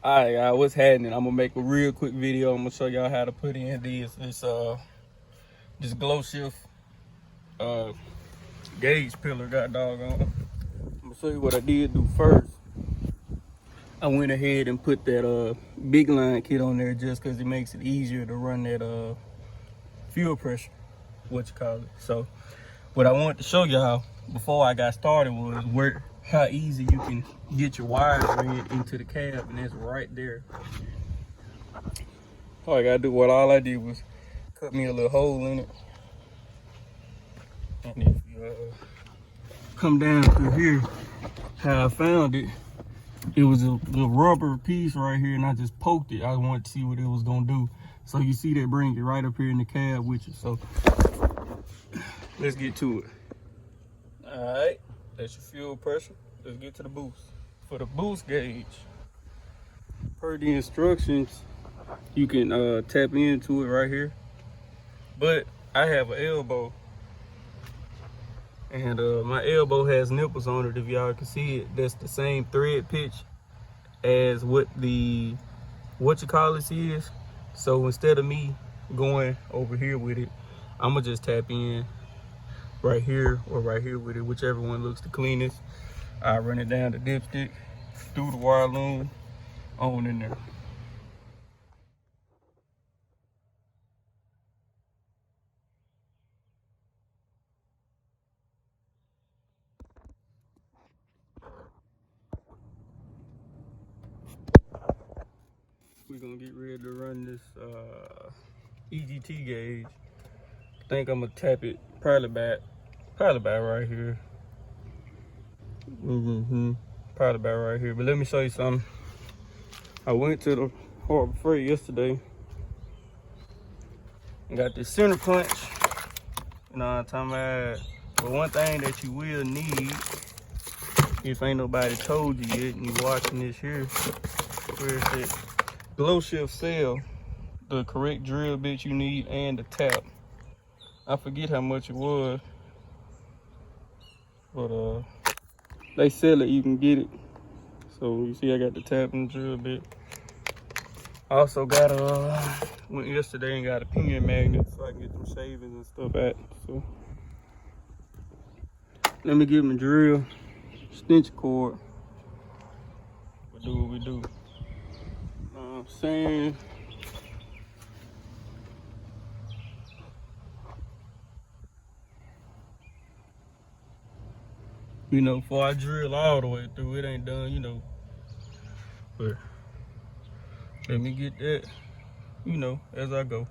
Alright, guys, what's happening? I'm gonna make a real quick video. I'm gonna show y'all how to put in this Glowshift gauge pillar. Got doggone. I'm gonna show you what I did do first. I went ahead and put that big line kit on there just because it makes it easier to run that fuel pressure, what you call it. So what I wanted to show y'all before I got started was how easy you can get your wires ran into the cab, and it's right there. All I all I did was cut me a little hole in it, and if you come down through here, how I found it, it was a little rubber piece right here, and I just poked it. I wanted to see what it was gonna do. So you see that bring it right up here in the cab with you. So let's get to it. All right, that's your fuel pressure. Let's get to the boost. For the boost gauge, per the instructions, you can tap into it right here. But I have an elbow, and my elbow has nipples on it. If y'all can see it, that's the same thread pitch as what you call this is. So instead of me going over here with it, I'm gonna just tap in right here or right here with it, whichever one looks the cleanest. I run it down the dipstick, through the wire loom, on in there. We're gonna get ready to run this EGT gauge. I think I'm gonna tap it probably about right here. Probably about right here. But let me show you something. I went to the Harbor Freight yesterday and got this center punch. You know what I'm talking about? But one thing that you will need, if ain't nobody told you yet and you watching this here, where is it? Glowshift sell the correct drill bit you need and the tap. I forget how much it was, but they sell it, you can get it. So you see I got the tap and the drill bit. I also got went yesterday and got a pinion magnet so I can get them shavings and stuff at. So let me give them a drill, stench cord. We'll do what we do. I'm saying, you know, before I drill all the way through, it ain't done, you know. But let me get that, you know, as I go.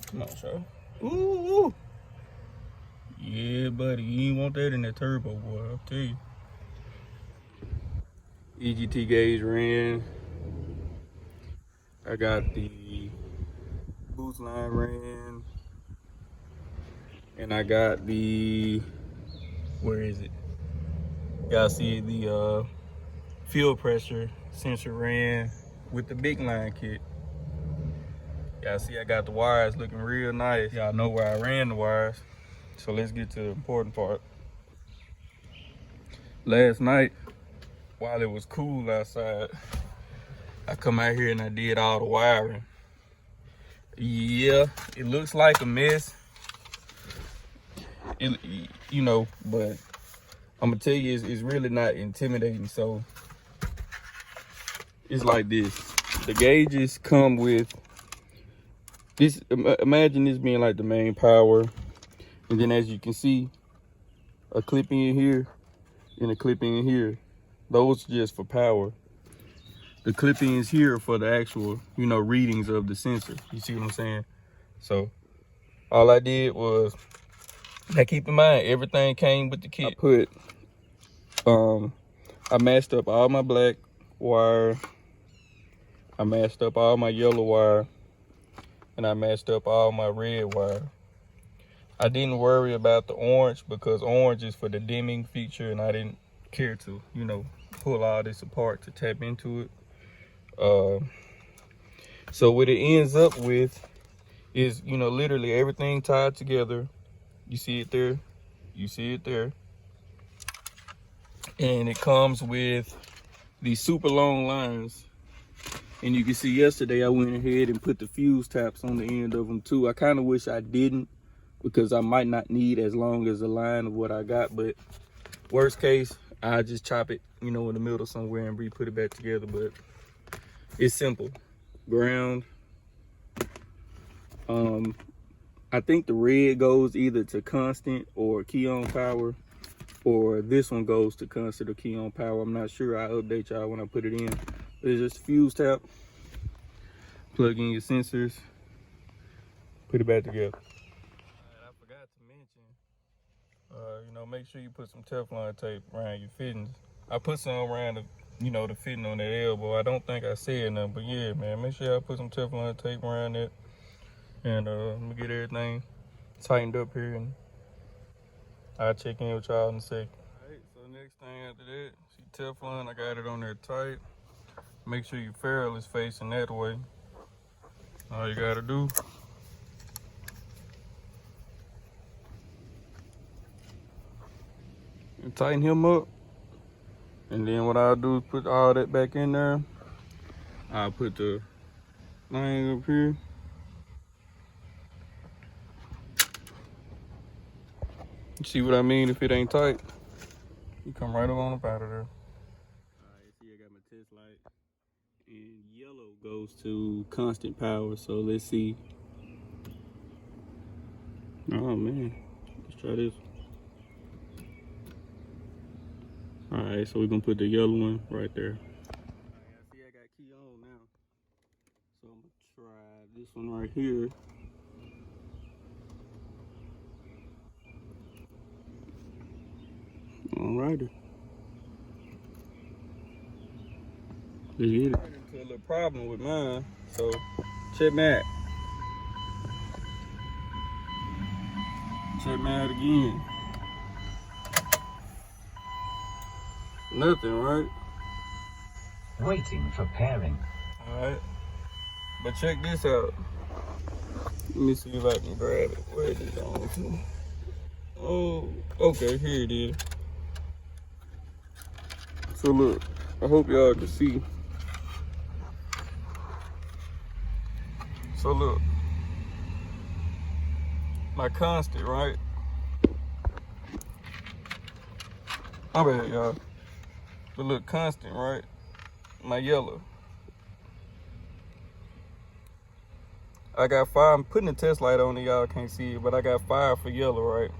Come on, show. Ooh. Yeah, buddy. You ain't want that in that turbo, boy. I'll tell you. EGT gauge ran. I got the boost line ran. And I got the, where is it? Y'all see the fuel pressure sensor ran with the big line kit. Y'all see I got the wires looking real nice. Y'all know where I ran the wires. So let's get to the important part. Last night, while it was cool outside, I come out here and I did all the wiring. Yeah, it looks like a mess. You know, but I'm gonna tell you, it's really not intimidating. So it's like this. The gauges come with this. Imagine this being like the main power, and then as you can see, a clip in here and a clip in here. Those are just for power. The clip-ins here are for the actual, you know, readings of the sensor. You see what I'm saying? So all I did was, now keep in mind, everything came with the kit. I matched up all my black wire. I matched up all my yellow wire and I matched up all my red wire. I didn't worry about the orange because orange is for the dimming feature and I didn't care to, you know, pull all this apart to tap into it. So what it ends up with is, you know, literally everything tied together. You see it there, you see it there. And it comes with these super long lines. And you can see yesterday I went ahead and put the fuse taps on the end of them too. I kind of wish I didn't because I might not need as long as a line of what I got, but worst case, I just chop it, you know, in the middle somewhere and re-put it back together. But it's simple. Ground. I think the red goes either to constant or key on power, or this one goes to constant or key on power. I'm not sure. I'll update y'all when I put it in. It's just a fuse tap. Plug in your sensors. Put it back together. I forgot to mention, you know, make sure you put some Teflon tape around your fittings. I put some around the, you know, the fitting on that elbow. I don't think I said nothing, but yeah, man, make sure I put some Teflon tape around it. And I'm gonna get everything tightened up here and I'll check in with y'all in a second. Alright, so next thing after that, see Teflon, I got it on there tight. Make sure your ferrule is facing that way. All you gotta do and tighten him up. And then what I'll do is put all that back in there. I'll put the line up here. See what I mean? If it ain't tight, you come right on up out of there. Alright, see I got my test light. And yellow goes to constant power, so let's see. Oh man, let's try this. Alright, so we're gonna put the yellow one right there. Alright, I see I got key on now. So I'm gonna try this one right here. Alrighty. Let's get it. I ran into a little problem with mine, so check me out. Check me out again. Nothing, right? Waiting for pairing. Alright. But check this out. Let me see if I can grab it. Where is it on to? Oh, okay, here it is. So look, I hope y'all can see. So look, my constant, right? My bad, y'all. But look, constant, right? My yellow. I got 5. I'm putting the test light on it, y'all can't see it, but I got 5 for yellow, right?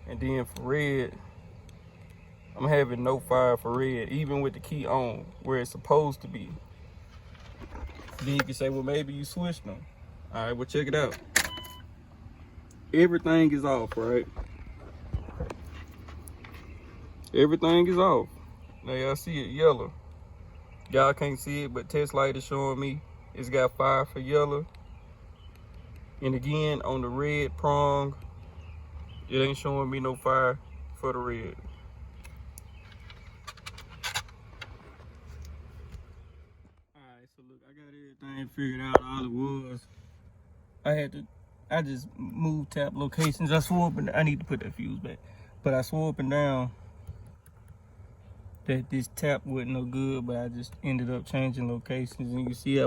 And then for red, I'm having no 5 for red, even with the key on where it's supposed to be. Then you can say, well, maybe you switched them. All right, well, check it out. Everything is off, right? Everything is off. Now y'all see it yellow. Y'all can't see it, but test light is showing me it's got 5 for yellow. And again, on the red prong, it ain't showing me no 5 for the red. Alright, so look, I got everything figured out. All it was, I just moved tap locations. I swore up and I need to put that fuse back. But I swore up and down that this tap wasn't no good, but I just ended up changing locations. And you see I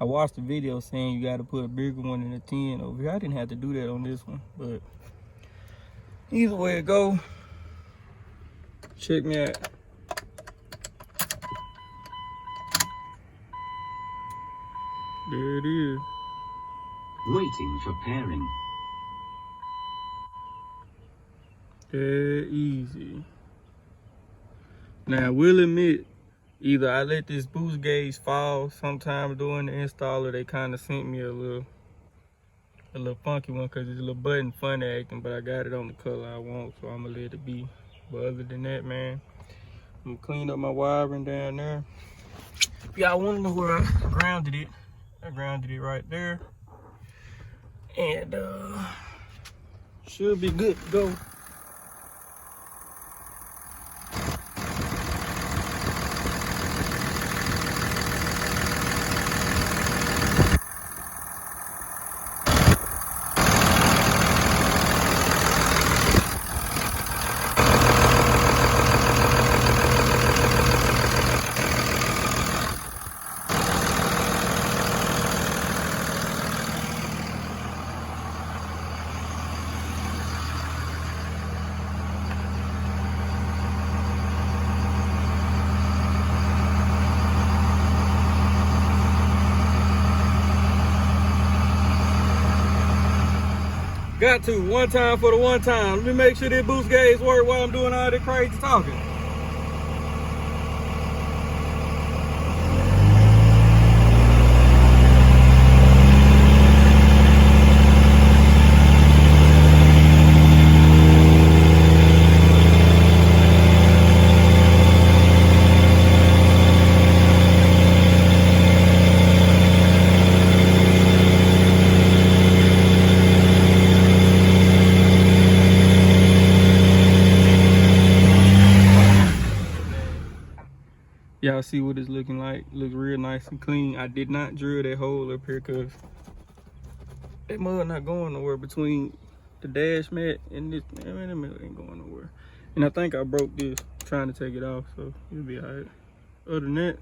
watched the video saying you gotta put a bigger one in a 10 over here. I didn't have to do that on this one, but either way it go, check me out. There it is. Waiting for pairing. That easy. Now I will admit, either I let this boost gauge fall sometime during the install, or they kind of sent me a little funky one because it's a little button funny acting, but I got it on the color I want, so I'm gonna let it be. But other than that, man, I'm gonna clean up my wiring down there. Yeah, I want to know where I grounded it. I grounded it right there. And should be good to go. Got to, one time for the one time. Let me make sure that boost gauge work while I'm doing all that crazy talking. Y'all see what it's looking like. Looks real nice and clean. I did not drill that hole up here because that mud not going nowhere between the dash mat and this. Man, that mud ain't going nowhere. And I think I broke this trying to take it off, so it'll be all right. Other than that,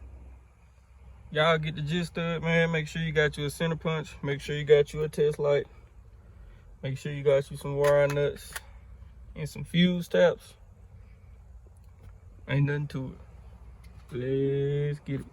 y'all get the gist of it, man. Make sure you got you a center punch. Make sure you got you a test light. Make sure you got you some wire nuts and some fuse taps. Ain't nothing to it. Let's get it.